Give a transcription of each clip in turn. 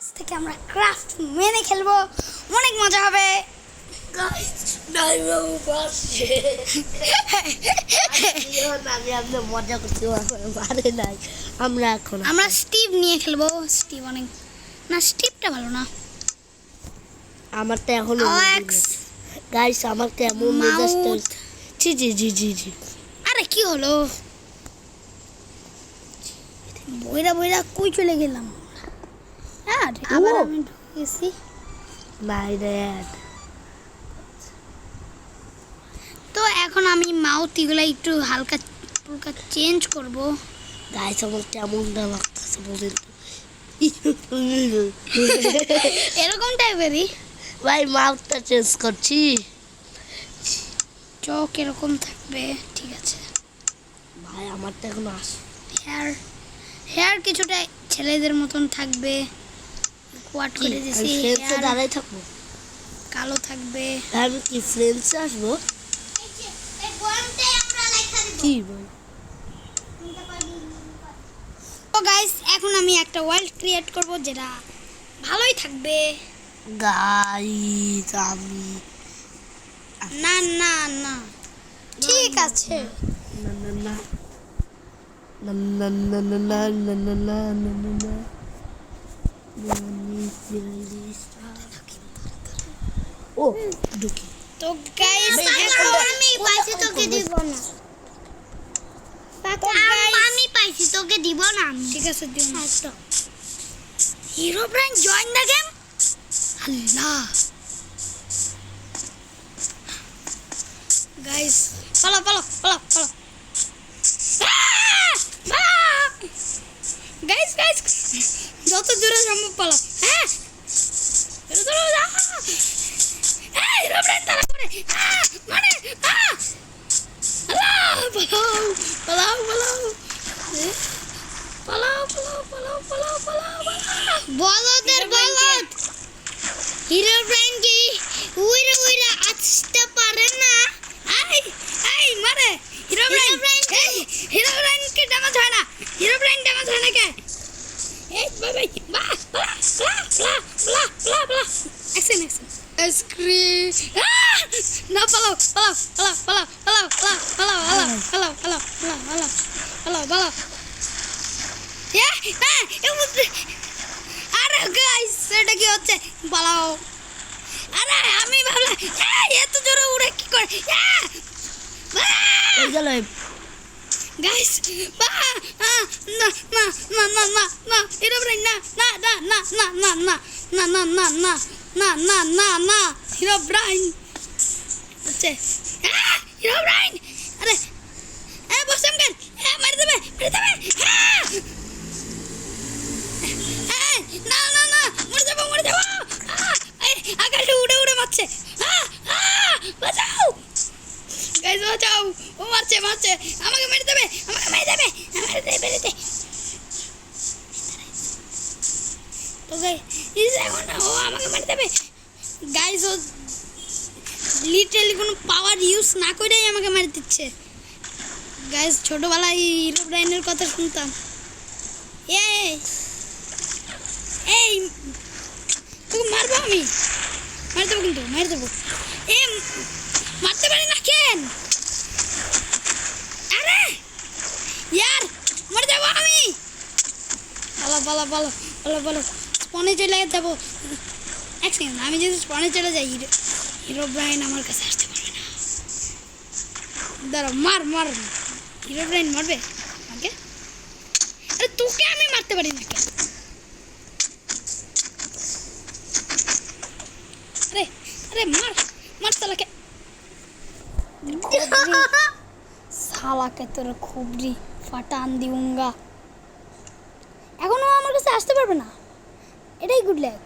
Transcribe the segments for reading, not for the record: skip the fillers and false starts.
আজ থেকে আমরা ক্রাফট মেনে খেলবো, অনেক মজা হবে। আমরা স্টিভ নিয়ে খেলবো। স্টিভ অনেক না, স্টিভটা ভালো না। আমার তো এখন গাইস আমার তো এমন জি জি জি জি জি আরে কি হলো? বইরা বইরা কই চলে গেলাম? হ্যাঁ আবার আমি ঢুকেছি। তো এখন আমি মাউথগুলো একটু হালকা হালকা চেঞ্জ করব। গাইস আমার কেমন লাগতেছে বলেন তো। এরকম টাইপেরই ভাই মাউথটা চেঞ্জ করছি। চোখ এরকম থাকবে, ঠিক আছে ভাই আমার তো এখন হেয়ার হেয়ার কিছুটা ছেলেদের মতন থাকবে, কোয়াট করে দিয়েছি। ফ্রেন্ডসে দাঁড়াই থাকবো, কালো থাকবে। আমি কি ফ্রেন্ডসে আসবো? কি ভাই? তো গাইস এখন আমি একটা ওয়ার্ল্ড ক্রিয়েট করব যেটা ভালোই থাকবে। গাইস আমি না না না ঠিক আছে। না না না না না না না না না না না না না না ও দুঃখী। তো গাইস এখন আমি পাইছি তোকে দিব না। আমি পাইছি তোকে দিব না। ঠিক আছে দিও না। Herobrine join the game. আল্লাহ গাইস পালা পালা পালা পালা। গাইস গাইস যত দূরে সম্ভব পালা। হ্যাঁ হিরো ব্রাইন তারা করে মানে পালাও পালাও পালাও পালাও পালাও পালাও পালাও পালাও। বলদের বলদ হিরো ব্রাইন কি উইরা উইরা আসতে পারে না। আই আই মারে হিরো ব্রাইন হিরো ব্রাইন কে ড্যামেজ হয় না। হিরো ব্রাইন ড্যামেজ হয় না কে? এই বাই বাই পালা পালা পালা পালা পালা অ্যাকশন অ্যাকশন স্ক্রিন না পালাও পালাও পালাও পালাও পালাও পালাও পালাও পালাও পালাও পালাও পালাও পালাও। আরে গাইস এটা কি হচ্ছে? পালাও। আরে আমি ভাবলাম এত জোরে উড়ে কি করে? গাইস না না না না না না হিরো ব্রাইন না না না না না না না না না না না না না না না হিরো ব্রাইন হচ্ছে হিরো ব্রাইন। আরে বসে কেন? মারি দেবে মারি দেবে। না না না মরে যাবো মরে যাবো। আকাশে উড়ে উড়ে মারছে। বাঁচাও গাইস বাঁচাও। ও মারছে মারছে আমাকে মেরে দেবে আমাকে মেরে দেবে মেরে দেবে মেরে দেবে। তো গাইস এখন ও আমাকে মেরে দেবে। গাইস ও লিটারালি কোনো পাওয়ার ইউজ না করেই আমাকে মেরে দিচ্ছে। গাইস ছোটবেলায় হিরো ব্রাইনের কথা শুনতাম। এই এই তোকে মারবো আমি, মার দেবো কিন্তু মার দেবো। এ মারতে পারি না কেন? আরে ইয়ার মরে যাবো আমি। পালা পালা পালা পালা পালা স্পনে চলে যাবো। এক সেকেন্ড, আমি যদি স্পনে চলে যাই হিরো ব্রাইন আমার কাছে আসতে পারবে না। দাঁড়া মার মার হিরো ব্রাইন মারবে আমাকে। আরে তোকে আমি মারতে পারি না কেন? আরে আরে মার মার সালাকে সালাকে তোর খুবরি ফাটান দিউঙ্গা। এখনো আমার কাছে আসতে পারবে না, এটাই good luck.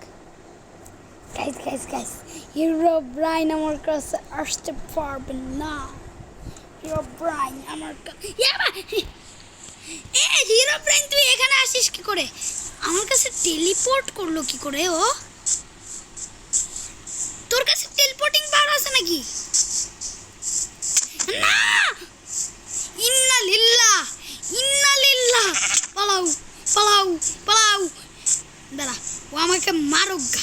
Guys guys guys Herobrine আমার কাছে আসতে পারবে না। হিরো ব্রাইন আমার হিরো ব্রাইন তুই এখানে আসিস কি করে? আমার কাছে টেলিপোর্ট করলো কি করে ও? তোর কাছে টেলিপোর্টিং পাওয়ার আছে নাকি? না ইন্না লিল্লাহ পালাও পালাও পালাও। দাঁড়া ও আমাকে মারুক গা।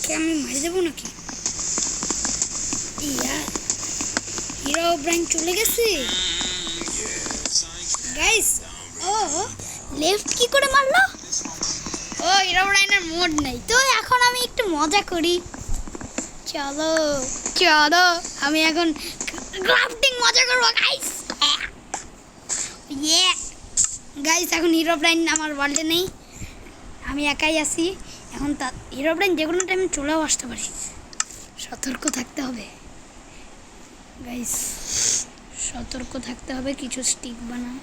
কে আমি মারি দেবো নাকি? ইয়া হিরো ব্রাইন চলে গেছে গাইস। ও লেফট কি করে মারলো? ও হিরো ব্রাইনের মোড নেই তো। এখন আমি একটু মজা করি। চলো চলো আমি এখন ক্রাফটিং মজা করবো গাইস। ইয়ে গাইস এখন হিরো ব্রাইন আমার ওয়ার্ল্ডে নেই, আমি একাই আছি এখন। তা হিরো ব্রাইন যে কোনো টাইমে চলেও আসতে পারে, সতর্ক থাকতে হবে গাইস, সতর্ক থাকতে হবে। কিছু স্টিক বানাও,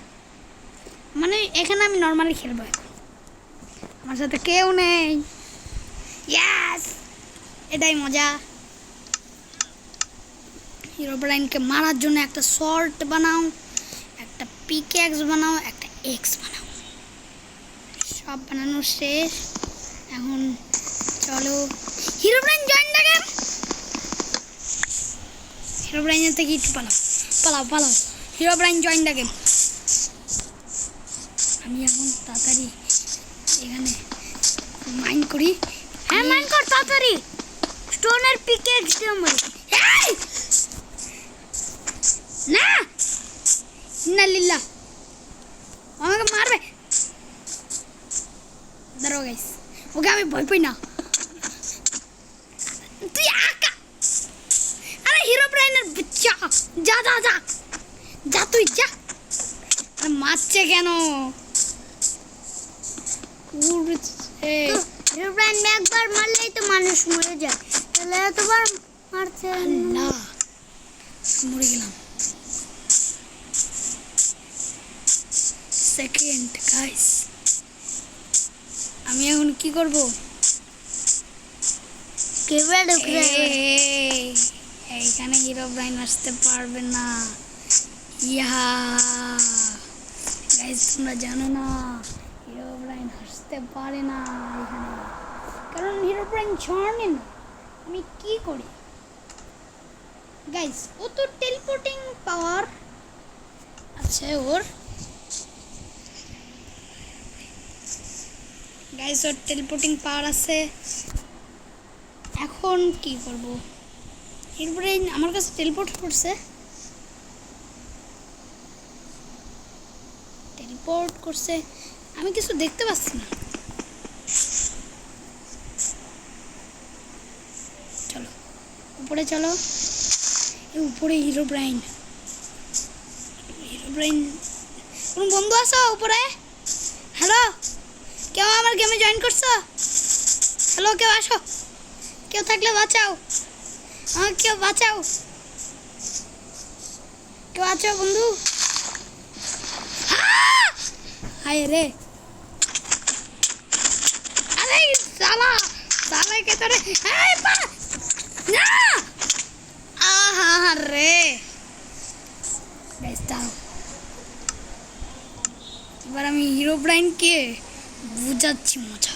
মানে এখানে আমি নর্মালি খেলবো এখন, আমার সাথে কেউ নেই। ইয়াস এটাই মজা। হিরো ব্রাইনকে মারার জন্য একটা শর্ট বানাও, একটা পিক্যাক্স বানাও, একটা এক্স বানাও। সব বানানো শেষ। এখন চলো Herobrine join the game. হিরো ব্রাইনের থেকে একটু পালাও পালাও পালাও। Herobrine join the game. আমি এখন তাড়াতাড়ি এখানে মাইন করি। হ্যাঁ মাইন কর তাড়াতাড়ি। স্টোনের পিক্যাক্স দিয়ে মারি। না না লিল্লা আমাকে মারবে। দাঁড়াও গাইস, ওকে আমি ভয় পাই না। তুই আকা, আরে হিরো ব্রাইনের যা যা যা যা যা তুই যা। আরে মারছে কেন? হিরো ব্রাইন একবার মারলেই তো মানুষ মরে যায়, তাহলে এতবার মারছে না। মরে গেলাম। সেকেন্ড গাইস, আমি এখন কি করব? এইখানে হিরো ব্রাইন আসতে পারবে না। ইয়া গাইস তোমরা জানো না হিরো ব্রাইন আসতে পারে না এখানে, কারণ হিরো ব্রাইন জানে না আমি কি করি। গাইস ও তো টেলিপোর্টিং পাওয়ার আছে ওর। গাইস ওর টেলিপোর্টিং পাওয়ার আছে। এখন কি করব? হিরো ব্রাইন আমার কাছে টেলিপোর্ট করছে, টেলিপোর্ট করছে, আমি কিছু দেখতে পাচ্ছি না। চলো উপরে চলো। উপরে হিরো ব্রাইন, হিরো ব্রাইন কোন বন্ধু আছো উপরে? হ্যালো কেউ আমার গেমে জয়েন করছো? হ্যালো কেউ আসো, কেউ থাকলে বাঁচাও আমাকে, কেউ বাঁচাও, কেউ আছো বন্ধু? হায় রে, আরে সালা সালা কে তোরে এই পা না। আহা রে গাইস দাও। এবার আমি হিরো ব্রাইনকে বুঝাচ্ছি মজা,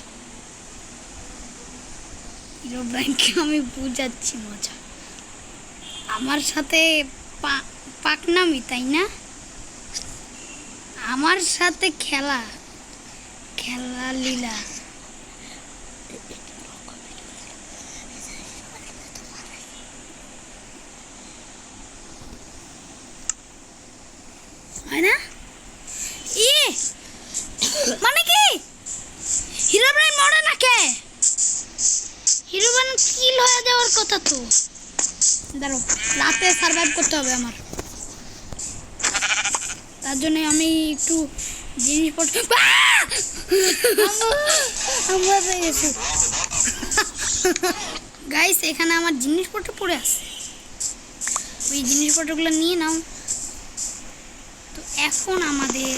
হিরো ব্রাইনকে আমি বুঝাচ্ছি মজা। আমার সাথে পাকনামি তাই না? আমার সাথে খেলা খেলা লীলা। হয় না? মানে কি হিরো ব্রাইন মরে না কে? হিরো ব্রাইন কিল হয়ে যাওয়ার কথা তো। দাঁড়ো রাতে সার্ভাইভ করতে হবে আমার, তার জন্য আমি একটু জিনিসপত্র আমরা পেয়েছি। গাইস এখানে আমার জিনিসপত্র পড়ে আছে, ওই জিনিসপত্রগুলো নিয়ে নাও। তো এখন আমাদের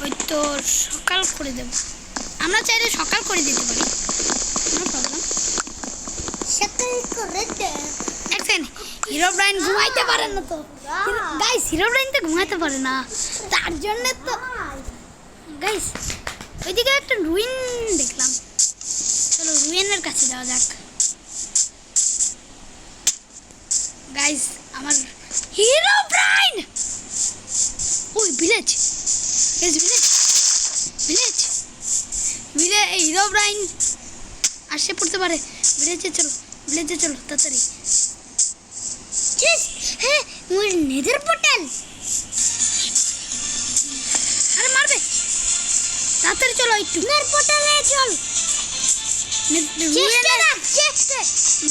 ওই তো সকাল করে দেব, আমরা চাইলে সকাল করে দিতে পারি, নো প্রবলেম। সকাল করে দে। দেখছেন হিরো ব্রাইন ঘুমাইতে পারে না তো গাইস, হিরো ব্রাইন তো ঘুমাইতে পারে না, তার জন্য তো গাইস ওইদিকে একটা রুইন দেখলাম। চলো রুইনের কাছে যাওয়া যাক। গাইস আমার Herobrine village village village village Herobrine আসে পড়তে পারে। ভিলেজে চলো তাড়াতাড়ি। হ্যাঁ ওর নেদার পোর্টাল। আরে মারবে, তাড়াতাড়ি চলো একটু। নেদার পোর্টালে চল।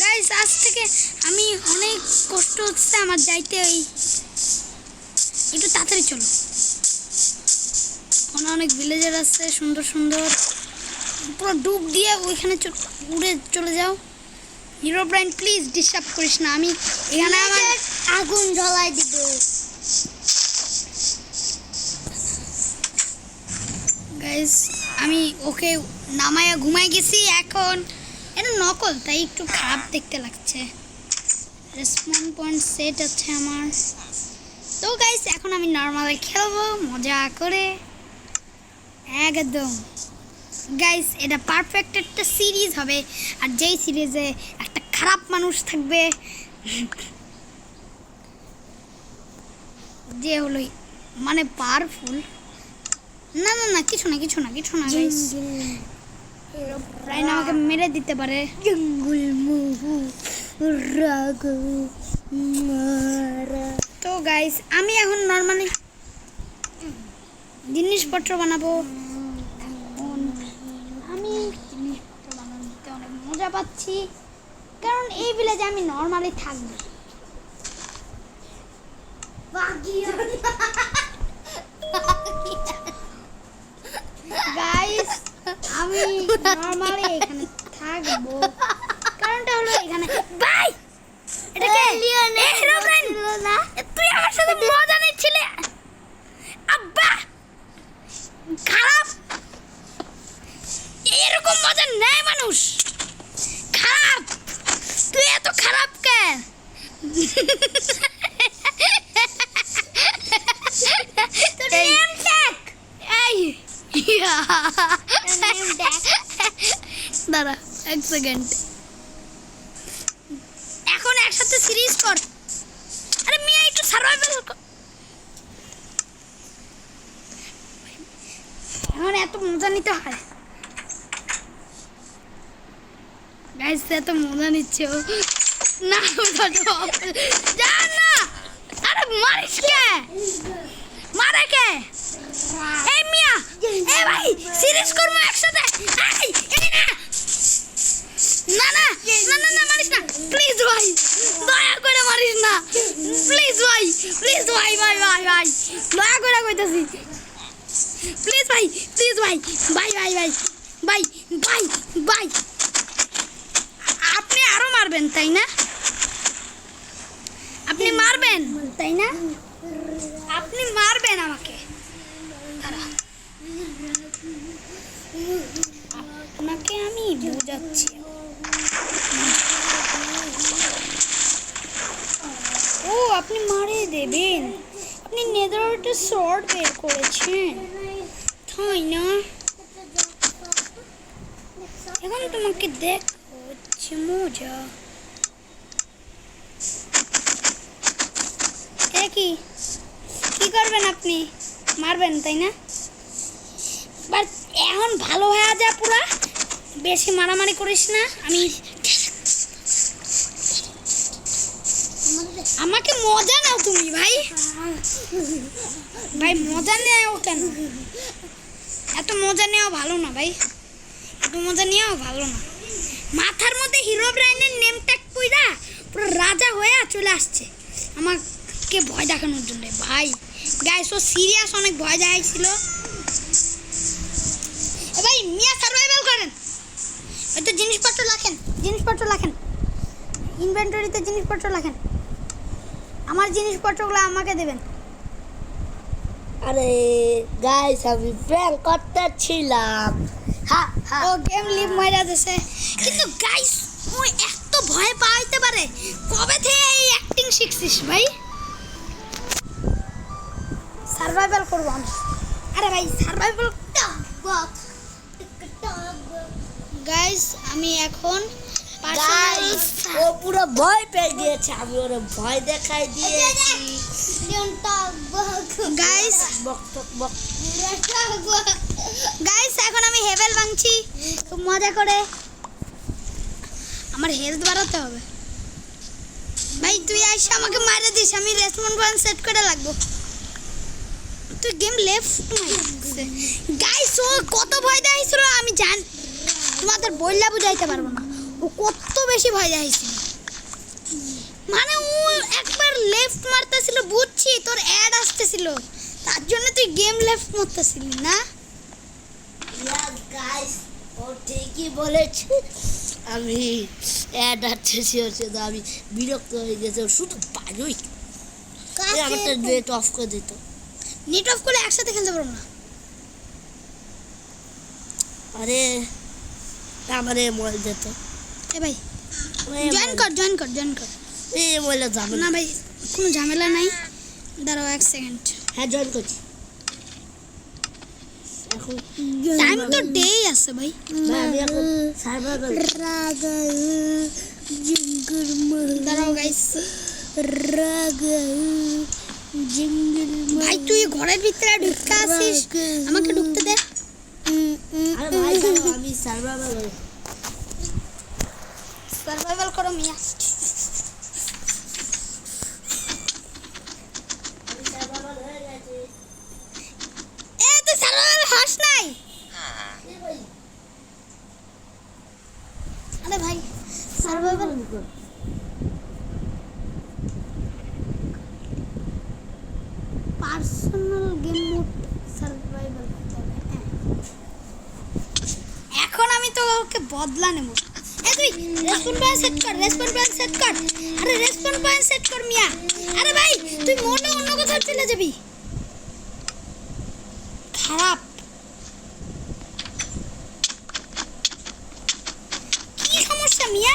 গাইস আজ থেকে আমি অনেক কষ্ট হচ্ছে আমার যাইতে, ওই একটু তাড়াতাড়ি চলো। অনেক ভিলেজার আছে সুন্দর সুন্দর, পুরো ডুব দিয়ে ওইখানে উড়ে চলে যাও। হিরোব্রাইন প্লিজ ডিস্টার্ব করিস না, আমি এখানে আমার আগুন জ্বলাই দিব। গাইস আমি ওকে নামায়া ঘুমাই গেছি। এখন এটা নকল তাই একটু খারাপ দেখতে লাগছে। রেসপন্স পয়েন্ট সেট আছে আমার। তো গাইস এখন আমি নর্মালে খেলবো মজা করে একদম। গাইস এটা পারফেক্ট একটা সিরিজ হবে, আর যেই সিরিজে একটা খারাপ মানুষ থাকবে যে হলো মানে পাওয়ারফুল। না না না কিছু না গাইস, রাইনা আমাকে মেরে দিতে পারে। জঙ্গল মুহু রাগ মারা। তো গাইস আমি এখন নর্মালি জিনিসপত্র বানাবো। এখন আমি জিনিসপত্র বানাতে অনেক মজা পাচ্ছি, কারণ এই ভিলেজে আমি নর্মালি থাকবো। গাইস আমি নর্মালি এখানে থাকবো, কারণটা হলো এখানে বাই এটা কে হিরোব্রাইন না, তুই আমার সাথে মজা নিচ্ছিলে। আব্বা খারাপ, এরকম মজা নেয় মানুষ। খারাপ, তুই এত খারাপ কেন? দাঁড়া এক সেকেন্ড, এখন একসাথে সিরিজ কর। আরে মিয়া একটু সার্ভাইভাল কর। এখন এত মজা নিতে হয়। গাইস এত মজা নিচ্ছে ও। না যা না, আরে মারিস কে, মারে কে? এই মিয়া এই ভাই সিরিজ করবো একসাথে। না না না না না মারিস না প্লিজ ভাই, দয়া করে মারিস না প্লিজ ভাই, প্লিজ ভাই ভাই ভাই ভাই দয়া করে কইতাছি প্লিজ ভাই, প্লিজ ভাই ভাই ভাই ভাই ভাই ভাই ভাই। আপনি আরো মারবেন তাই না? আপনি মারবেন তাই না? আপনি মারবেন আমাকে। আপনাকে আমি বোঝাচ্ছি। ও আপনি মারে দেবেন, আপনি নেদারটা শর্ট বের করেছেন তাই না? এখন তোমাকে দেখ হচ্ছে মজা। কি কি করবেন আপনি? মারবেন তাই না? বাট এখন ভালো হয়ে যা, পুরা বেশি মারামারি করিস না। আমি আমাকে মজা নাও তুমি ভাই, ভাই মজা নেও কেন? এত মজা নেওয়া ভালো না ভাই, এত মজা নেওয়া ভালো না। মাথার মধ্যে হিরোব্রাইনের নেম ট্যাগ কইরা পুরো রাজা হয়ে চলে আসছে আমাকে ভয় দেখানোর জন্য। ভাই গাইস ও সিরিয়াস অনেক ভয় দেখাইছিল। ভাই মিয়া সার্ভাইভাল করেন, ওই তো জিনিসপত্র রাখেন, ইনভেন্টরিতে জিনিসপত্র রাখেন। আমার জিনিসপত্রগুলো আমাকে দেবেন। আরে গাইস আমি প্র্যাঙ্ক করতেছিলাম। হ্যাঁ হ্যাঁ ও গেম লিভ মাইরা দিছে, কিন্তু গাইস ও এত ভয় পাইতে পারে কবে থেকে এই অ্যাক্টিং শিখছিস ভাই? সার্ভাইভাল করব আমি। আরে ভাই সার্ভাইভাল গাইস আমি এখন গাইস ও পুরো ভয় পেয়ে গিয়েছে, আমি ওরে ভয় দেখাই দিয়েছি। গাইস বক টক বক। গাইস এখন আমি হেভেল ভাঙছি খুব মজা করে। আমার হেলথ বাড়াতে হবে। ভাই তুই আইসা আমাকে মারা দিস, আমি রেসপন্স পয়েন্ট সেট করে লাগবো। তুই গেম লেফট গাইস ও কত ভয় দেখাইছিল আমি জান, তোমাদের বললা বুঝাইতে পারবো না ও কত বেশি ভয় দেখাইছিল। মানে ও একবার লেফট মারতেছিল বুঝছি, তোর অ্যাড আসতেছিল তার জন্য তুই গেম লেফট মারতেছিলি না। গাইস ও ঠিকই বলেছে, আমি অ্যাড হচ্ছে তো আমি বিরক্ত হয়ে গেছে, ও শুধু পারোই। আমারটা নেট অফ করে দিত। নেট অফ করে একসাথে খেলতে পারবো না। আরে আমারে মোবাইল দিত। এ ভাই জয়েন কর জয়েন কর জয়েন কর। এই মোবাইলে যাবে না ভাই কোনো ঝামেলা নাই, দাঁড়াও 1 সেকেন্ড। হ্যাঁ জয়েন করছি এখন। টাইম তো ডেই আছে ভাই। ভাই আমি এখন সার্ভার দাঁড়াও গাইস। ভাই তুই ঘরের ভিতরে ঢুকে আসিস, আমাকে ঢুকতে দে। আরে ভাই দাঁড়াও, আমি সার্ভাইভাল করো মিয়া। হয়ে গেছে। এ তুই সার্ভাইভাল হাস নাই। আরে ভাই survival personal game mode survival করতে হবে। এখন আমি তো ওকে বদলা নেব। এ তুই রেসপন্স পয়েন্ট সেট কর, রেসপন্স পয়েন্ট সেট কর। আরে রেসপন্স পয়েন্ট সেট কর মিয়া। আরে ভাই তুই মনে অন্য কোথাও চলে যাবি। খারাপ কি সমস্যা মিয়া?